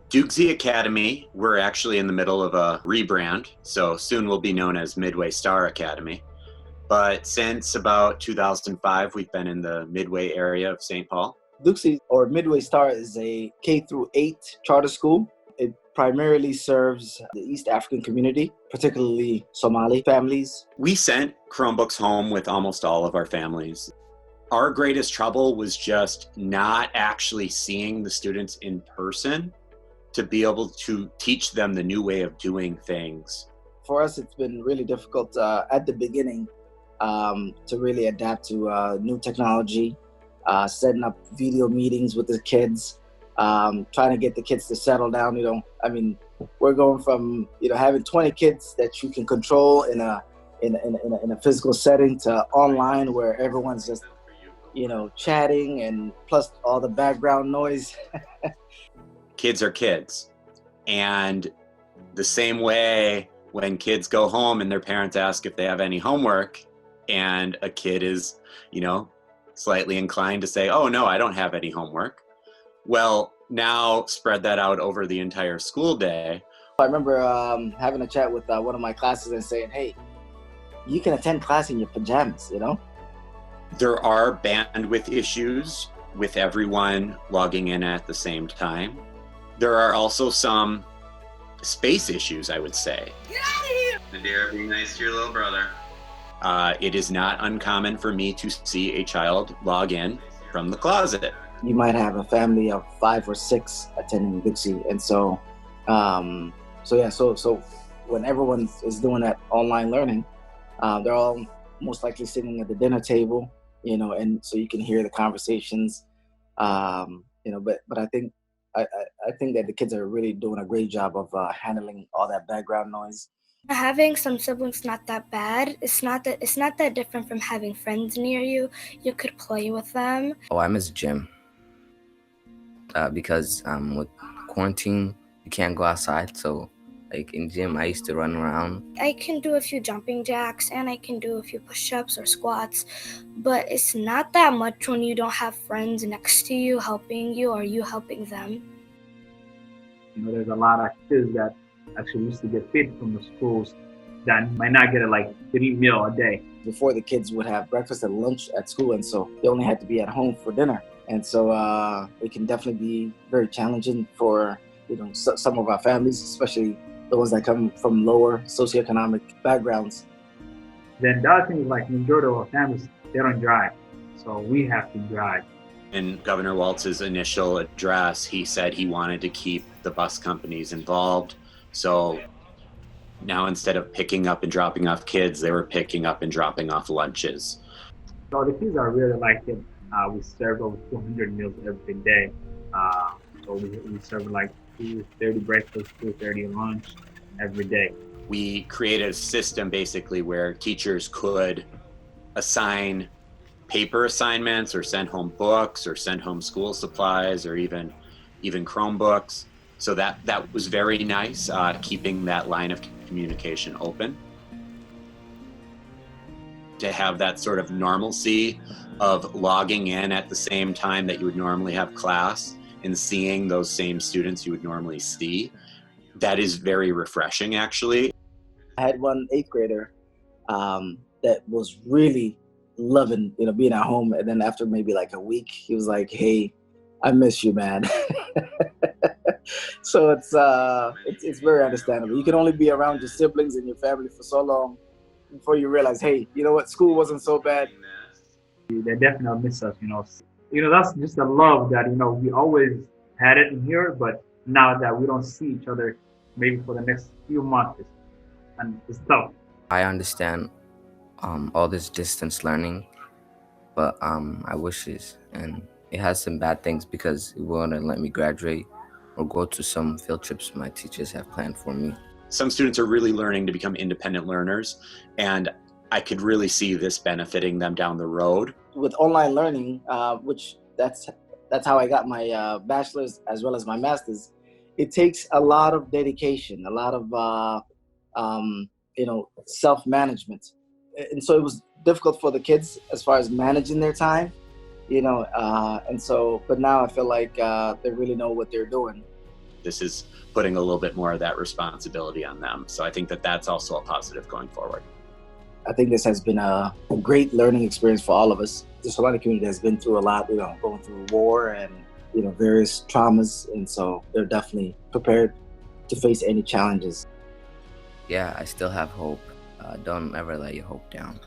Dukesy Academy, we're actually in the middle of a rebrand, so soon we'll be known as Midway Star Academy. But since about 2005, we've been in the Midway area of St. Paul. Dukesy or Midway Star is a K through 8 charter school. It primarily serves the East African community, particularly Somali families. We sent Chromebooks home with almost all of our families. Our greatest trouble was just not actually seeing the students in person to be able to teach them the new way of doing things. For us, it's been really difficult at the beginning to really adapt to new technology, setting up video meetings with the kids, trying to get the kids to settle down. We're going from having 20 kids that you can control in a physical setting to online where everyone's just chatting, and plus all the background noise. Kids are kids, and the same way when kids go home and their parents ask if they have any homework, and a kid is slightly inclined to say, oh no, I don't have any homework. Well, now spread that out over the entire school day. I remember having a chat with one of my classes and saying, hey, you can attend class in your pajamas. There are bandwidth issues with everyone logging in at the same time. There are also some space issues, I would say. Get out of here! Nadira, be nice to your little brother. It is not uncommon for me to see a child log in from the closet. You might have a family of 5 or 6 attending Dukesy, and so when everyone is doing that online learning, they're all most likely sitting at the dinner table, and so you can hear the conversations, but I think that the kids are really doing a great job of handling all that background noise. Having some siblings not that bad. It's not that different from having friends near you. You could play with them. I miss gym because with quarantine you can't go outside, so like in gym I used to run around. I can do a few jumping jacks and I can do a few push-ups or squats, but it's not that much when you don't have friends next to you helping you or you helping them. There's a lot of kids that actually used to get fed from the schools that might not get a 3 meal a day. Before, the kids would have breakfast and lunch at school, and so they only had to be at home for dinner. And so it can definitely be very challenging for some of our families, especially the ones that come from lower socioeconomic backgrounds. Then the other thing is majority of our families, they don't drive, so we have to drive. In Governor Walz's initial address, he said he wanted to keep the bus companies involved. So now instead of picking up and dropping off kids, they were picking up and dropping off lunches. So the kids are really like it. We serve over 200 meals every day. So we serve 2:30 breakfast, 2:30 lunch every day. We created a system basically where teachers could assign paper assignments or send home books or send home school supplies or even Chromebooks. So that was very nice, keeping that line of communication open. To have that sort of normalcy of logging in at the same time that you would normally have class and seeing those same students you would normally see, that is very refreshing, actually. I had one 8th grader that was really loving, being at home. And then after maybe a week, he was like, hey, I miss you, man. So it's very understandable. You can only be around your siblings and your family for so long before you realize, hey, you know what, school wasn't so bad. They definitely miss us, That's just a love that, we always had it in here, but now that we don't see each other maybe for the next few months, and it's tough. I understand all this distance learning, but I wish and it has some bad things because it wouldn't let me graduate or go to some field trips my teachers have planned for me. Some students are really learning to become independent learners, and I could really see this benefiting them down the road. With online learning, which that's how I got my bachelor's as well as my master's, it takes a lot of dedication, a lot of self-management. And so it was difficult for the kids as far as managing their time, but now I feel like they really know what they're doing. this is putting a little bit more of that responsibility on them. So I think that that's also a positive going forward. I think this has been a great learning experience for all of us. The Somali community has been through a lot, going through war and, various traumas. And so they're definitely prepared to face any challenges. Yeah, I still have hope. Don't ever let your hope down.